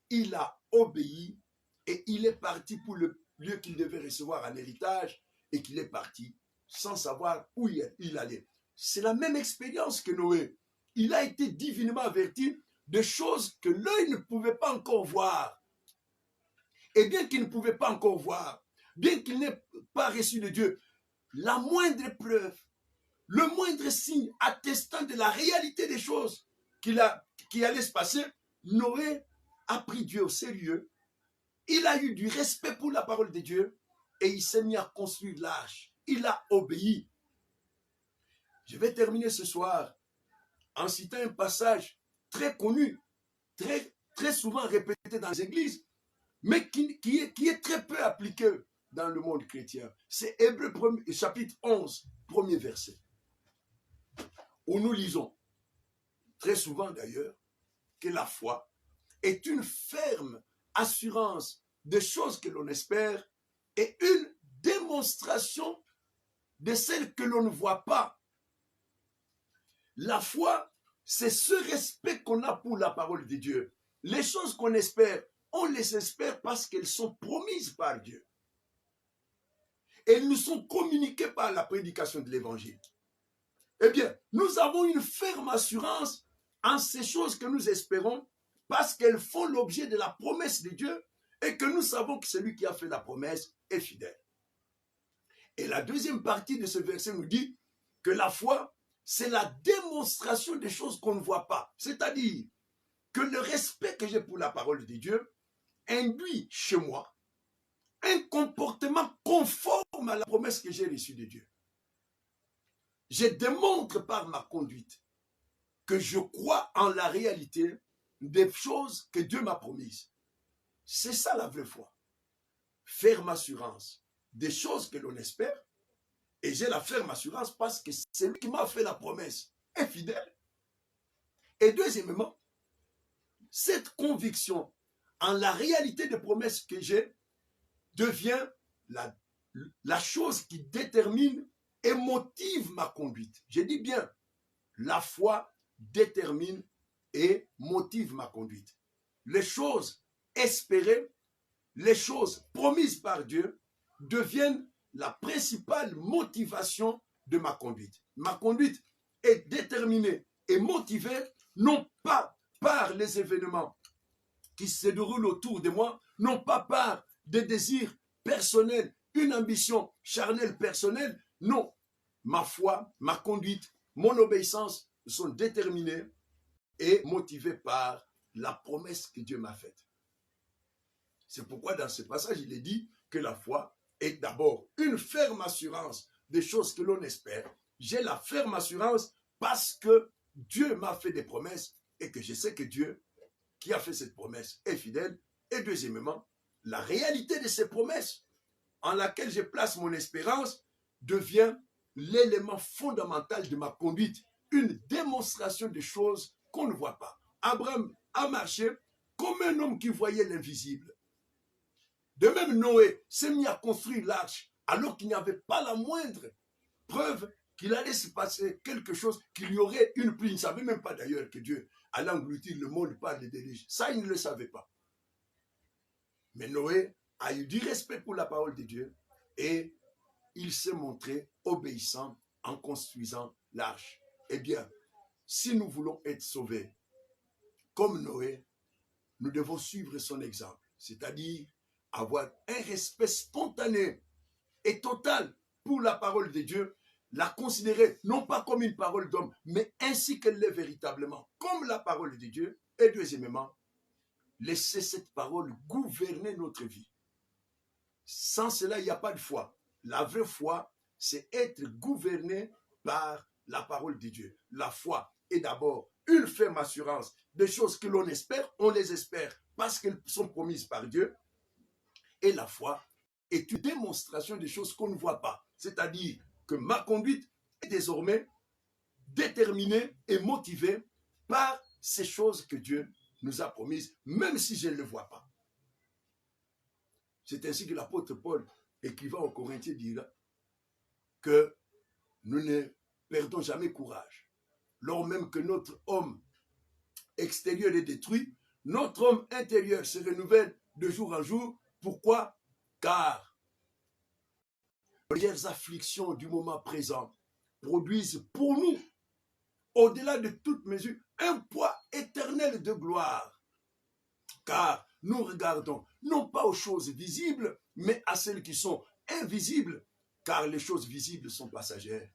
il a obéi et il est parti pour le lieu qu'il devait recevoir en héritage et qu'il est parti sans savoir où il allait. C'est la même expérience que Noé. Il a été divinement averti de choses que l'œil ne pouvait pas encore voir. Et bien qu'il ne pouvait pas encore voir, bien qu'il n'ait pas reçu de Dieu, la moindre preuve, le moindre signe attestant de la réalité des choses qui allaient se passer, Noé a pris Dieu au sérieux. Il a eu du respect pour la parole de Dieu et il s'est mis à construire l'arche. Il a obéi. Je vais terminer ce soir en citant un passage très connu, très souvent répété dans les églises, mais qui est très peu appliqué dans le monde chrétien. C'est Hébreux chapitre 11, premier verset, où nous lisons, très souvent d'ailleurs, que la foi est une ferme assurance des choses que l'on espère et une démonstration de celles que l'on ne voit pas. La foi, c'est ce respect qu'on a pour la parole de Dieu. Les choses qu'on espère, on les espère parce qu'elles sont promises par Dieu. Elles nous sont communiquées par la prédication de l'Évangile. Eh bien, nous avons une ferme assurance en ces choses que nous espérons parce qu'elles font l'objet de la promesse de Dieu et que nous savons que celui qui a fait la promesse est fidèle. Et la deuxième partie de ce verset nous dit que la foi, c'est la démonstration des choses qu'on ne voit pas. C'est-à-dire que le respect que j'ai pour la parole de Dieu induit chez moi un comportement conforme à la promesse que j'ai reçue de Dieu. je démontre par ma conduite que je crois en la réalité des choses que Dieu m'a promises. C'est ça la vraie foi. Ferme assurance des choses que l'on espère. Et j'ai la ferme assurance parce que c'est lui qui m'a fait la promesse est fidèle. Et deuxièmement, cette conviction en la réalité des promesses que j'ai devient la chose qui détermine et motive ma conduite. Je dis bien, la foi détermine et motive ma conduite. Les choses espérées, les choses promises par Dieu deviennent la principale motivation de ma conduite. Ma conduite est déterminée et motivée non pas par les événements qui se déroulent autour de moi, non pas par des désirs personnels, une ambition charnelle personnelle, non. Ma foi, ma conduite, mon obéissance sont déterminées et motivées par la promesse que Dieu m'a faite. C'est pourquoi dans ce passage, il est dit que la foi est d'abord une ferme assurance des choses que l'on espère. J'ai la ferme assurance parce que Dieu m'a fait des promesses et que je sais que Dieu qui a fait cette promesse est fidèle. Et deuxièmement, la réalité de ces promesses en laquelle je place mon espérance devient l'élément fondamental de ma conduite, une démonstration des choses qu'on ne voit pas. Abraham a marché comme un homme qui voyait l'invisible. De même, Noé s'est mis à construire l'arche alors qu'il n'y avait pas la moindre preuve qu'il allait se passer quelque chose, qu'il y aurait une pluie. Il ne savait même pas d'ailleurs que Dieu allait engloutir le monde par les déluges. Ça, il ne le savait pas. Mais Noé a eu du respect pour la parole de Dieu et il s'est montré obéissant en construisant l'arche. Eh bien, si nous voulons être sauvés, comme Noé, nous devons suivre son exemple, c'est-à-dire avoir un respect spontané et total pour la parole de Dieu, la considérer non pas comme une parole d'homme, mais ainsi qu'elle l'est véritablement, comme la parole de Dieu, et deuxièmement, laisser cette parole gouverner notre vie. Sans cela, il n'y a pas de foi. La vraie foi, c'est être gouverné par la parole de Dieu. La foi est d'abord une ferme assurance des choses que l'on espère, on les espère parce qu'elles sont promises par Dieu. Et la foi est une démonstration des choses qu'on ne voit pas. C'est-à-dire que ma conduite est désormais déterminée et motivée par ces choses que Dieu nous a promises, même si je ne les vois pas. C'est ainsi que l'apôtre Paul, écrivant aux Corinthiens, dira que nous ne perdons jamais courage. Lors même que notre homme extérieur est détruit, notre homme intérieur se renouvelle de jour en jour. Pourquoi? Car les afflictions du moment présent produisent pour nous, au-delà de toute mesure, un poids éternel de gloire. Car nous regardons non pas aux choses visibles, mais à celles qui sont invisibles, car les choses visibles sont passagères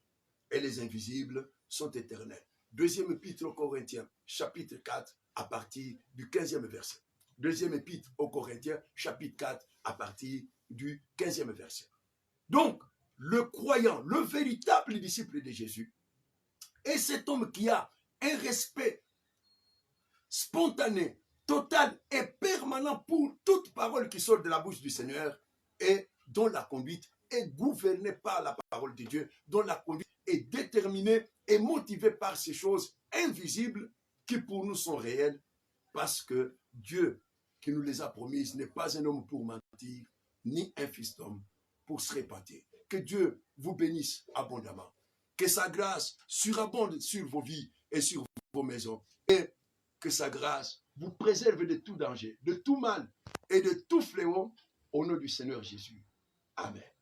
et les invisibles sont éternelles. Deuxième épître aux Corinthiens, chapitre 4, à partir du 15e verset. Deuxième épître aux Corinthiens, chapitre 4, à partir du 15e verset. Donc, le croyant, le véritable disciple de Jésus, est cet homme qui a un respect spontané, total et permanent pour toute parole qui sort de la bouche du Seigneur et dont la conduite est gouvernée par la parole de Dieu, dont la conduite est déterminée et motivée par ces choses invisibles qui pour nous sont réelles parce que Dieu qui nous les a promises n'est pas un homme pour mentir, ni un fils d'homme pour se repentir. Que Dieu vous bénisse abondamment. Que sa grâce surabonde sur vos vies et sur vos maisons. Et que sa grâce vous préserve de tout danger, de tout mal et de tout fléau au nom du Seigneur Jésus. Amen.